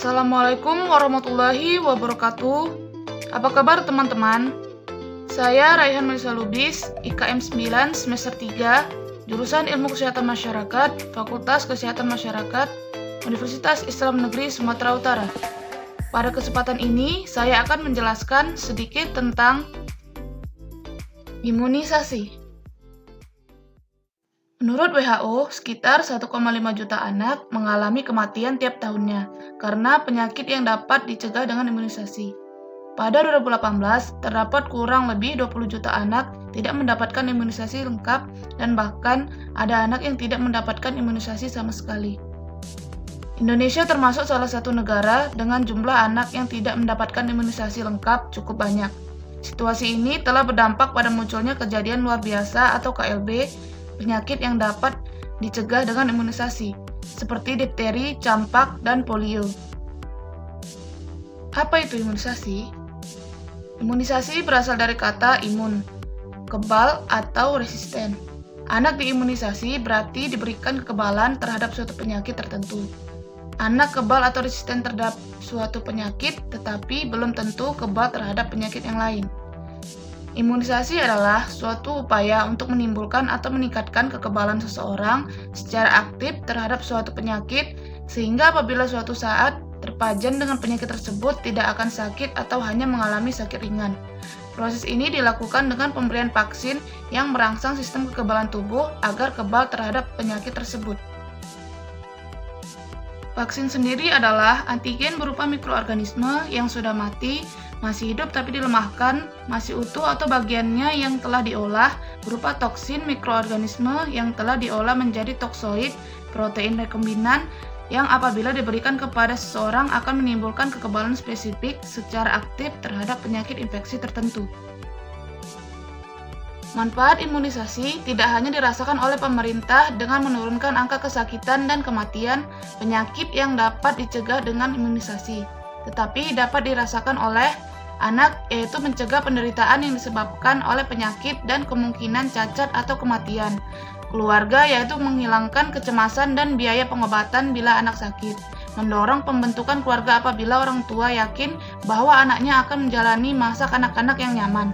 Assalamualaikum warahmatullahi wabarakatuh. Apa kabar teman-teman? Saya Raihan Melisa Lubis, IKM 9 semester 3, jurusan Ilmu Kesehatan Masyarakat, Fakultas Kesehatan Masyarakat, Universitas Islam Negeri Sumatera Utara. Pada kesempatan ini, saya akan menjelaskan sedikit tentang imunisasi. Menurut WHO, sekitar 1,5 juta anak mengalami kematian tiap tahunnya karena penyakit yang dapat dicegah dengan imunisasi. Pada 2018, terdapat kurang lebih 20 juta anak tidak mendapatkan imunisasi lengkap dan bahkan ada anak yang tidak mendapatkan imunisasi sama sekali. Indonesia termasuk salah satu negara dengan jumlah anak yang tidak mendapatkan imunisasi lengkap cukup banyak. Situasi ini telah berdampak pada munculnya kejadian luar biasa atau KLB, penyakit yang dapat dicegah dengan imunisasi, seperti difteri, campak, dan polio. Apa itu imunisasi? Imunisasi berasal dari kata imun, kebal atau resisten. Anak diimunisasi berarti diberikan kekebalan terhadap suatu penyakit tertentu. Anak kebal atau resisten terhadap suatu penyakit, tetapi belum tentu kebal terhadap penyakit yang lain. Imunisasi adalah suatu upaya untuk menimbulkan atau meningkatkan kekebalan seseorang secara aktif terhadap suatu penyakit, sehingga apabila suatu saat terpajan dengan penyakit tersebut tidak akan sakit atau hanya mengalami sakit ringan. Proses ini dilakukan dengan pemberian vaksin yang merangsang sistem kekebalan tubuh agar kebal terhadap penyakit tersebut. Vaksin sendiri adalah antigen berupa mikroorganisme yang sudah mati, masih hidup tapi dilemahkan, masih utuh atau bagiannya yang telah diolah berupa toksin mikroorganisme yang telah diolah menjadi toksoid, protein rekombinan yang apabila diberikan kepada seseorang akan menimbulkan kekebalan spesifik secara aktif terhadap penyakit infeksi tertentu. Manfaat imunisasi tidak hanya dirasakan oleh pemerintah dengan menurunkan angka kesakitan dan kematian penyakit yang dapat dicegah dengan imunisasi, tetapi dapat dirasakan oleh anak, yaitu mencegah penderitaan yang disebabkan oleh penyakit dan kemungkinan cacat atau kematian. Keluarga, yaitu menghilangkan kecemasan dan biaya pengobatan bila anak sakit. Mendorong pembentukan keluarga apabila orang tua yakin bahwa anaknya akan menjalani masa kanak-kanak yang nyaman.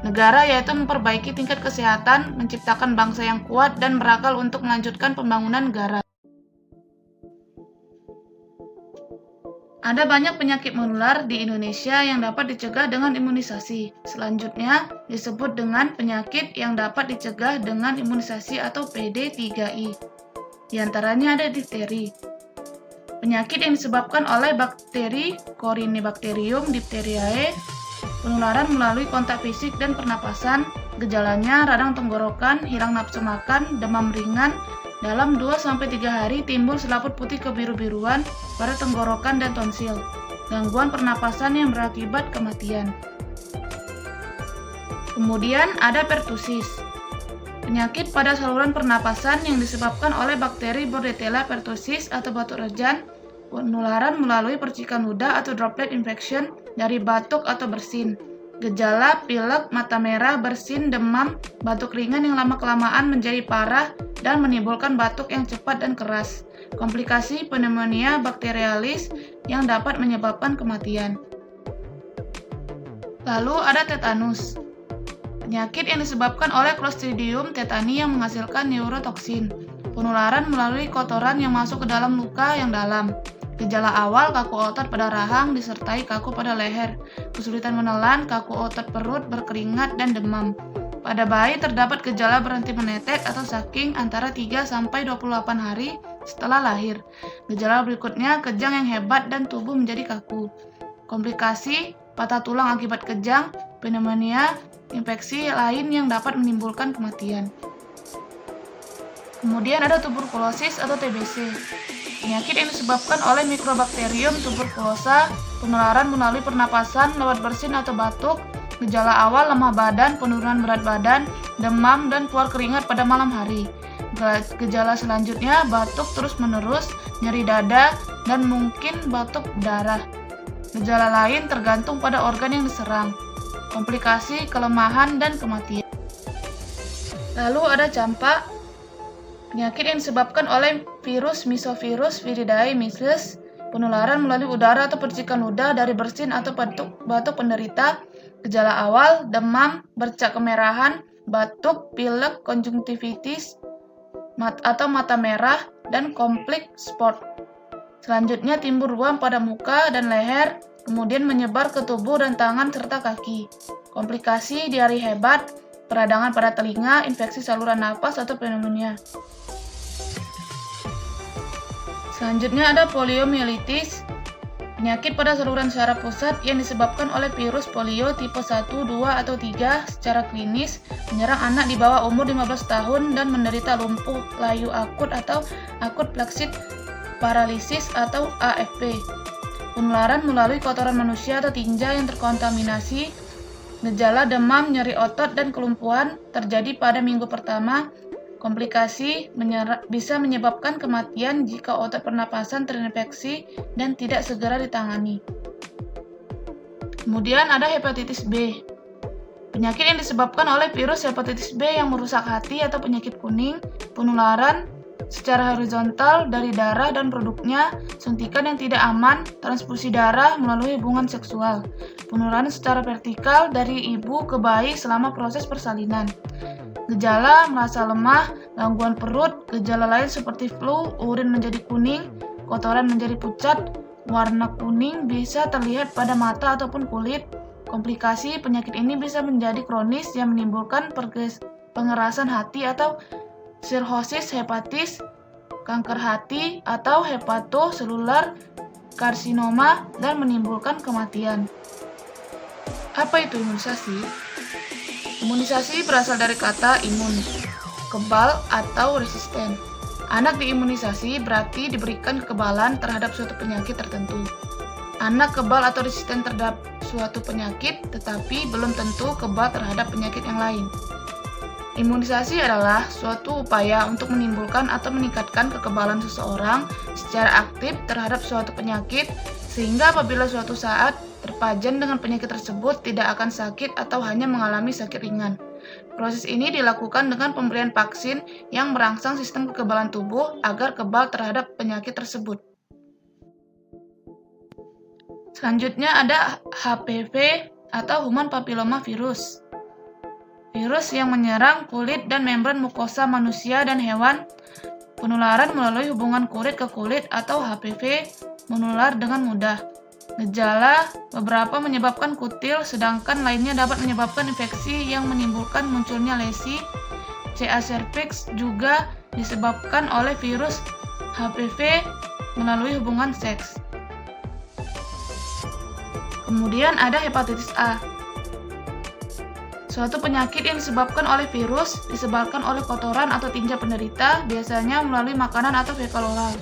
Negara, yaitu memperbaiki tingkat kesehatan, menciptakan bangsa yang kuat dan berakal untuk melanjutkan pembangunan negara. Ada banyak penyakit menular di Indonesia yang dapat dicegah dengan imunisasi. Selanjutnya disebut dengan penyakit yang dapat dicegah dengan imunisasi atau PD3I. Di antaranya ada difteri. Penyakit yang disebabkan oleh bakteri Corynebacterium diphtheriae, penularan melalui kontak fisik dan pernapasan. Gejalanya radang tenggorokan, hilang nafsu makan, demam ringan. Dalam 2-3 hari timbul selaput putih kebiru-biruan pada tenggorokan dan tonsil. Gangguan pernapasan yang berakibat kematian. Kemudian ada pertusis. Penyakit pada saluran pernapasan yang disebabkan oleh bakteri Bordetella pertussis atau batuk rejan. Penularan melalui percikan ludah atau droplet infection dari batuk atau bersin. Gejala pilek, mata merah, bersin, demam, batuk ringan yang lama-kelamaan menjadi parah dan menimbulkan batuk yang cepat dan keras. Komplikasi pneumonia bakterialis yang dapat menyebabkan kematian. Lalu ada tetanus. Penyakit yang disebabkan oleh Clostridium tetani yang menghasilkan neurotoksin. Penularan melalui kotoran yang masuk ke dalam luka yang dalam. Gejala awal kaku otot pada rahang disertai kaku pada leher, kesulitan menelan, kaku otot perut, berkeringat, dan demam. Pada bayi terdapat gejala berhenti menetek atau sucking antara 3-28 hari setelah lahir. Gejala berikutnya kejang yang hebat dan tubuh menjadi kaku. Komplikasi patah tulang akibat kejang, pneumonia, infeksi lain yang dapat menimbulkan kematian. Kemudian ada tuberkulosis atau TBC. Penyakit yang disebabkan oleh Mycobacterium tuberculosa, penularan melalui pernapasan lewat bersin atau batuk, gejala awal lemah badan, penurunan berat badan, demam, dan keluar keringat pada malam hari. Gejala selanjutnya batuk terus-menerus, nyeri dada, dan mungkin batuk darah. Gejala lain tergantung pada organ yang diserang. Komplikasi, kelemahan, dan kematian. Lalu ada campak. Penyakit yang disebabkan oleh virus Mysovirus viridae measles Penularan melalui udara atau percikan ludah dari bersin atau batuk penderita. Gejala awal, demam, bercak kemerahan, batuk, pilek, konjungtivitis, atau mata merah, dan komplik spot. Selanjutnya timbul ruam pada muka dan leher, kemudian menyebar ke tubuh dan tangan serta kaki. Komplikasi diare hebat, peradangan pada telinga, infeksi saluran napas atau pneumonia. Selanjutnya ada poliomielitis, penyakit pada saluran saraf pusat yang disebabkan oleh virus polio tipe 1, 2, atau 3 secara klinis, menyerang anak di bawah umur 15 tahun dan menderita lumpuh layu akut atau akut plaksid paralisis atau AFP. Penularan melalui kotoran manusia atau tinja yang terkontaminasi. Gejala demam, nyeri otot, dan kelumpuhan terjadi pada minggu pertama. Komplikasi bisa menyebabkan kematian jika otot pernapasan terinfeksi dan tidak segera ditangani. Kemudian ada hepatitis B. Penyakit yang disebabkan oleh virus hepatitis B yang merusak hati atau penyakit kuning, penularan secara horizontal dari darah dan produknya, suntikan yang tidak aman, transfusi darah melalui hubungan seksual, penularan secara vertikal dari ibu ke bayi selama proses persalinan. Gejala merasa lemah, gangguan perut, gejala lain seperti flu, urin menjadi kuning, kotoran menjadi pucat, warna kuning bisa terlihat pada mata ataupun kulit. Komplikasi penyakit ini bisa menjadi kronis yang menimbulkan pengerasan hati atau sirhosis hepatis, kanker hati, atau hepatoselular karsinoma dan menimbulkan kematian. Apa itu imunisasi? Imunisasi berasal dari kata imun, kebal atau resisten. Anak diimunisasi berarti diberikan kekebalan terhadap suatu penyakit tertentu. Anak kebal atau resisten terhadap suatu penyakit, tetapi belum tentu kebal terhadap penyakit yang lain. Imunisasi adalah suatu upaya untuk menimbulkan atau meningkatkan kekebalan seseorang secara aktif terhadap suatu penyakit, sehingga apabila suatu saat terpajan dengan penyakit tersebut tidak akan sakit atau hanya mengalami sakit ringan. Proses ini dilakukan dengan pemberian vaksin yang merangsang sistem kekebalan tubuh agar kebal terhadap penyakit tersebut. Selanjutnya ada HPV atau Human Papilloma Virus. Virus yang menyerang kulit dan membran mukosa manusia dan hewan. Penularan melalui hubungan kulit ke kulit atau HPV menular dengan mudah. Gejala beberapa menyebabkan kutil, sedangkan lainnya dapat menyebabkan infeksi yang menimbulkan munculnya lesi. CA cervix juga disebabkan oleh virus HPV melalui hubungan seks. Kemudian ada hepatitis A. Suatu penyakit yang disebabkan oleh virus, disebarkan oleh kotoran atau tinja penderita, biasanya melalui makanan atau fekal oral.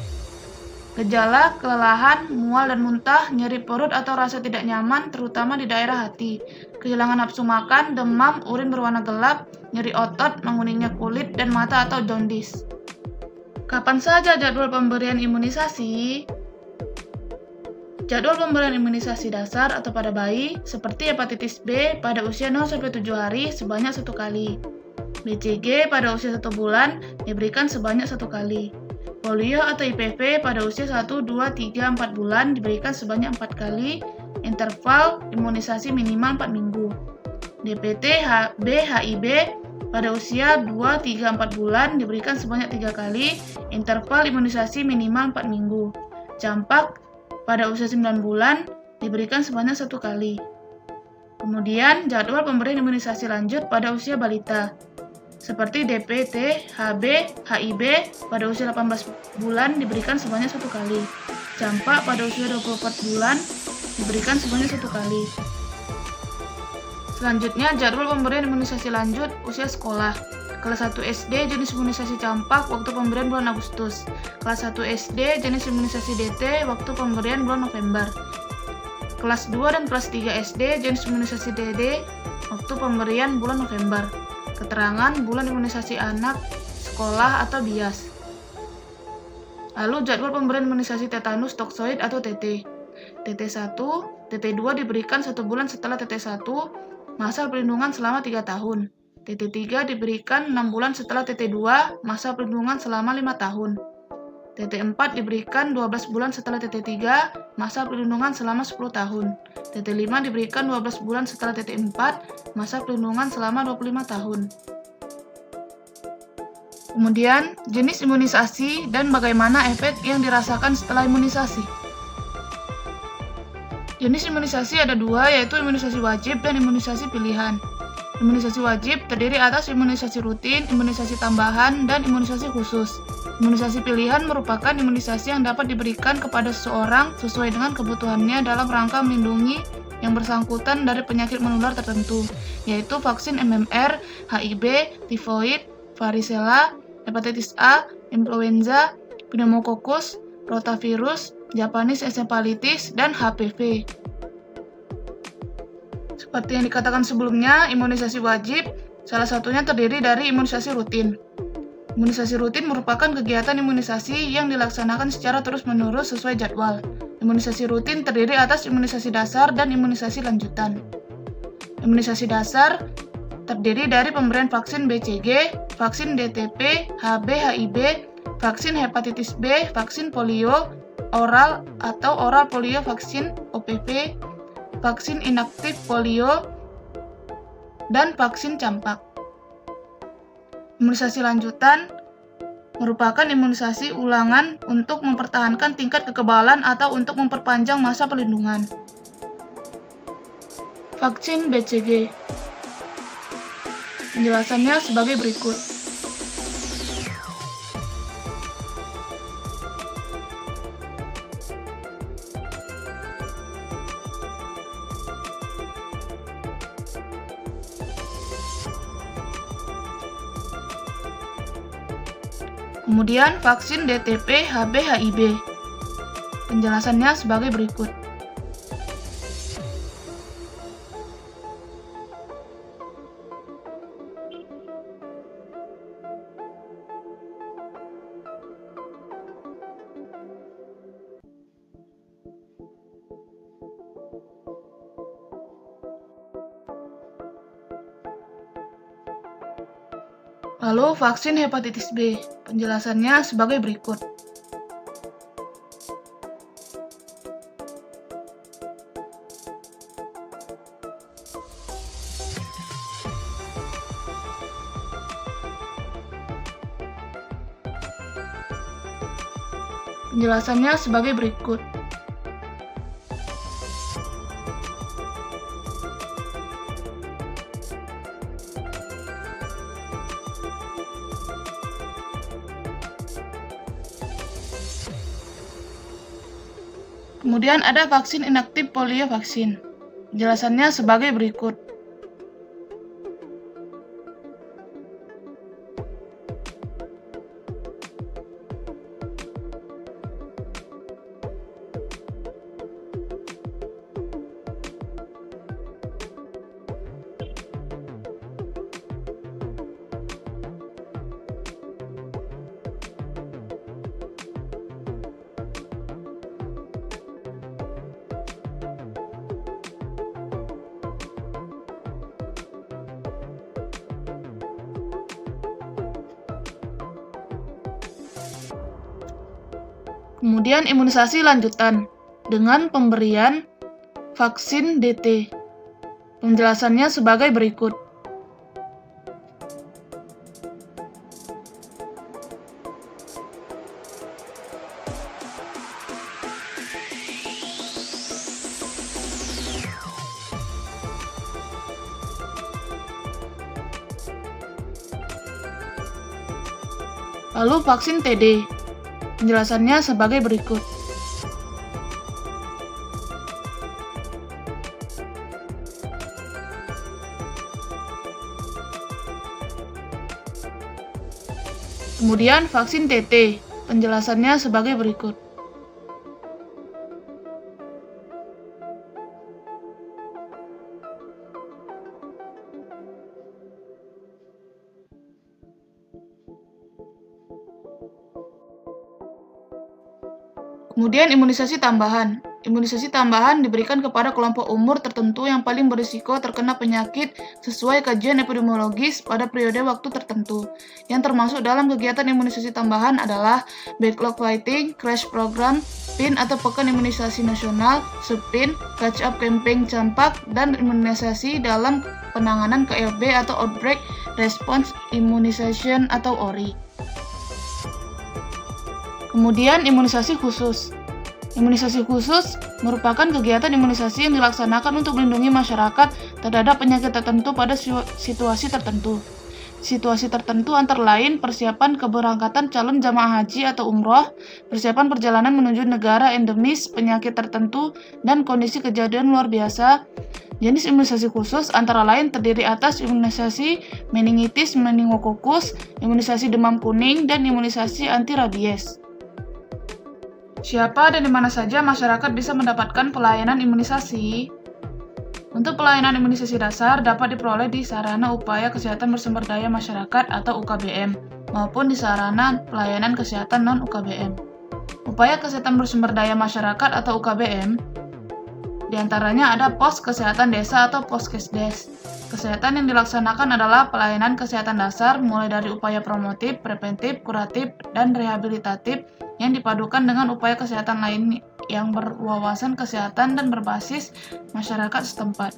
Gejala, kelelahan, mual dan muntah, nyeri perut atau rasa tidak nyaman, terutama di daerah hati, kehilangan nafsu makan, demam, urin berwarna gelap, nyeri otot, menguningnya kulit dan mata atau jaundice. Kapan saja jadwal pemberian imunisasi? Jadwal pemberian imunisasi dasar atau pada bayi, seperti hepatitis B pada usia 0-7 hari sebanyak 1 kali. BCG pada usia 1 bulan diberikan sebanyak 1 kali. Polio atau IPV pada usia 1, 2, 3, 4 bulan diberikan sebanyak 4 kali, interval imunisasi minimal 4 minggu. DPT B HIB pada usia 2, 3, 4 bulan diberikan sebanyak 3 kali, interval imunisasi minimal 4 minggu. Campak pada usia 9 bulan diberikan sebanyak 1 kali. Kemudian jadwal pemberian imunisasi lanjut pada usia balita, seperti DPT, HB, HIB pada usia 18 bulan diberikan sebanyak 1 kali. Campak pada usia 24 bulan diberikan sebanyak 1 kali. Selanjutnya jadwal pemberian imunisasi lanjut usia sekolah. Kelas 1 SD jenis imunisasi campak waktu pemberian bulan Agustus. Kelas 1 SD jenis imunisasi DT waktu pemberian bulan November. Kelas 2 dan kelas 3 SD jenis imunisasi DD waktu pemberian bulan November. Keterangan bulan imunisasi anak, sekolah atau bias. Lalu jadwal pemberian imunisasi tetanus toksoid atau TT. TT1, TT2 diberikan 1 bulan setelah TT1, masa perlindungan selama 3 tahun. TT3 diberikan 6 bulan setelah TT2, masa perlindungan selama 5 tahun. TT4 diberikan 12 bulan setelah TT3, masa perlindungan selama 10 tahun. TT5 diberikan 12 bulan setelah TT4, masa perlindungan selama 25 tahun. Kemudian, jenis imunisasi dan bagaimana efek yang dirasakan setelah imunisasi. Jenis imunisasi ada dua, yaitu imunisasi wajib dan imunisasi pilihan. Imunisasi wajib terdiri atas imunisasi rutin, imunisasi tambahan, dan imunisasi khusus. Imunisasi pilihan merupakan imunisasi yang dapat diberikan kepada seseorang sesuai dengan kebutuhannya dalam rangka melindungi yang bersangkutan dari penyakit menular tertentu, yaitu vaksin MMR, HIV, tifoid, varicella, hepatitis A, influenza, pneumococcus, rotavirus, Japanese encephalitis, dan HPV. Seperti yang dikatakan sebelumnya, imunisasi wajib salah satunya terdiri dari imunisasi rutin. Imunisasi rutin merupakan kegiatan imunisasi yang dilaksanakan secara terus-menerus sesuai jadwal. Imunisasi rutin terdiri atas imunisasi dasar dan imunisasi lanjutan. Imunisasi dasar terdiri dari pemberian vaksin BCG, vaksin DTP, HB, HIV, vaksin hepatitis B, vaksin polio, oral atau oral polio vaksin OPV, vaksin inaktif polio, dan vaksin campak. Imunisasi lanjutan merupakan imunisasi ulangan untuk mempertahankan tingkat kekebalan atau untuk memperpanjang masa perlindungan. Vaksin BCG. Penjelasannya sebagai berikut. Kemudian vaksin DTP, HB, HIV. Penjelasannya sebagai berikut. Lalu vaksin hepatitis B, penjelasannya sebagai berikut. Penjelasannya sebagai berikut. Kemudian ada vaksin inaktif polio vaksin. Penjelasannya sebagai berikut. Kemudian imunisasi lanjutan dengan pemberian vaksin DT. Penjelasannya sebagai berikut. Lalu vaksin TD. Penjelasannya sebagai berikut. Kemudian vaksin TT. Penjelasannya sebagai berikut. Kemudian imunisasi tambahan. Imunisasi tambahan diberikan kepada kelompok umur tertentu yang paling berisiko terkena penyakit sesuai kajian epidemiologis pada periode waktu tertentu. Yang termasuk dalam kegiatan imunisasi tambahan adalah backlog fighting, crash program, PIN atau Pekan Imunisasi Nasional, SUPIN, catch-up campaign campak, dan imunisasi dalam penanganan KLB atau Outbreak Response Immunization atau ORI. Kemudian imunisasi khusus. Imunisasi khusus merupakan kegiatan imunisasi yang dilaksanakan untuk melindungi masyarakat terhadap penyakit tertentu pada situasi tertentu. Situasi tertentu antara lain persiapan keberangkatan calon jamaah haji atau umroh, persiapan perjalanan menuju negara endemis penyakit tertentu, dan kondisi kejadian luar biasa. Jenis imunisasi khusus antara lain terdiri atas imunisasi meningitis meningokokus, imunisasi demam kuning, dan imunisasi anti rabies. Siapa dan di mana saja masyarakat bisa mendapatkan pelayanan imunisasi? Untuk pelayanan imunisasi dasar dapat diperoleh di Sarana Upaya Kesehatan Bersumber Daya Masyarakat atau UKBM maupun di Sarana Pelayanan Kesehatan Non-UKBM. Upaya Kesehatan Bersumber Daya Masyarakat atau UKBM diantaranya ada pos kesehatan desa atau Poskesdes. Kesehatan yang dilaksanakan adalah pelayanan kesehatan dasar mulai dari upaya promotif, preventif, kuratif, dan rehabilitatif yang dipadukan dengan upaya kesehatan lain yang berwawasan kesehatan dan berbasis masyarakat setempat.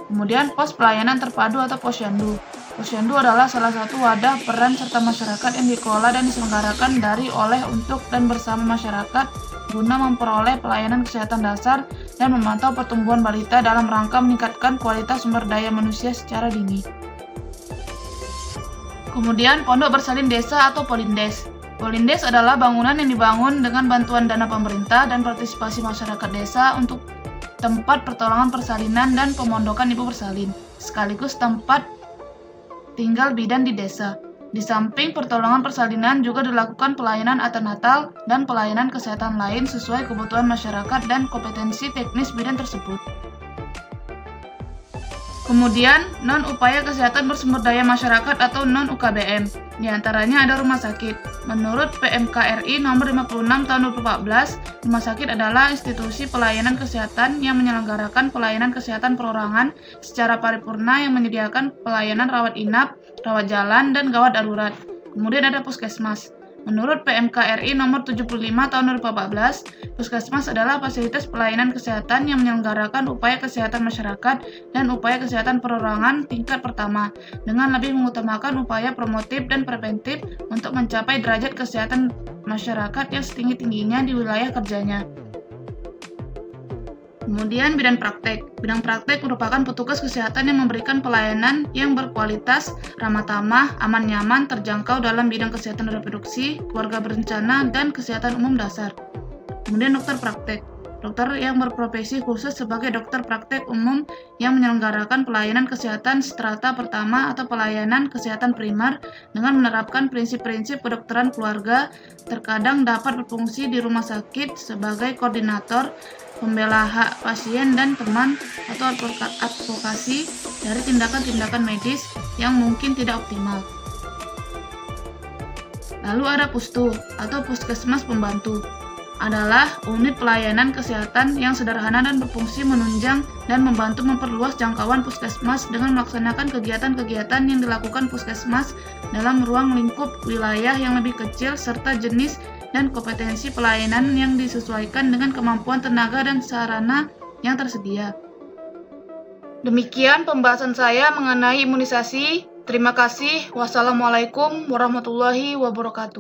Kemudian pos pelayanan terpadu atau posyandu. Posyandu adalah salah satu wadah peran serta masyarakat yang dikelola dan diselenggarakan dari, oleh, untuk, dan bersama masyarakat guna memperoleh pelayanan kesehatan dasar dan memantau pertumbuhan balita dalam rangka meningkatkan kualitas sumber daya manusia secara dini. Kemudian pondok bersalin desa atau Polindes. Polindes adalah bangunan yang dibangun dengan bantuan dana pemerintah dan partisipasi masyarakat desa untuk tempat pertolongan persalinan dan pemondokan ibu bersalin, sekaligus tempat tinggal bidan di desa. Di samping pertolongan persalinan juga dilakukan pelayanan antenatal dan pelayanan kesehatan lain sesuai kebutuhan masyarakat dan kompetensi teknis bidan tersebut. Kemudian, non-upaya kesehatan bersumber daya masyarakat atau non-UKBM. Di antaranya ada rumah sakit. Menurut PMK RI nomor 56 tahun 2014, rumah sakit adalah institusi pelayanan kesehatan yang menyelenggarakan pelayanan kesehatan perorangan secara paripurna yang menyediakan pelayanan rawat inap, rawat jalan, dan gawat darurat. Kemudian ada puskesmas. Menurut PMK RI nomor 75 tahun 2014, puskesmas adalah fasilitas pelayanan kesehatan yang menyelenggarakan upaya kesehatan masyarakat dan upaya kesehatan perorangan tingkat pertama, dengan lebih mengutamakan upaya promotif dan preventif untuk mencapai derajat kesehatan masyarakat yang setinggi-tingginya di wilayah kerjanya. Kemudian bidang praktek. Bidang praktek merupakan petugas kesehatan yang memberikan pelayanan yang berkualitas, ramah tamah, aman nyaman, terjangkau dalam bidang kesehatan reproduksi, keluarga berencana, dan kesehatan umum dasar. Kemudian dokter praktek. Dokter yang berprofesi khusus sebagai dokter praktek umum yang menyelenggarakan pelayanan kesehatan strata pertama atau pelayanan kesehatan primer dengan menerapkan prinsip-prinsip kedokteran keluarga, terkadang dapat berfungsi di rumah sakit sebagai koordinator, pembela hak pasien dan teman atau advokasi dari tindakan-tindakan medis yang mungkin tidak optimal. Lalu ada Pustu atau Puskesmas Pembantu, adalah unit pelayanan kesehatan yang sederhana dan berfungsi menunjang dan membantu memperluas jangkauan puskesmas dengan melaksanakan kegiatan-kegiatan yang dilakukan puskesmas dalam ruang lingkup wilayah yang lebih kecil serta jenis dan kompetensi pelayanan yang disesuaikan dengan kemampuan tenaga dan sarana yang tersedia. Demikian pembahasan saya mengenai imunisasi. Terima kasih. Wassalamualaikum warahmatullahi wabarakatuh.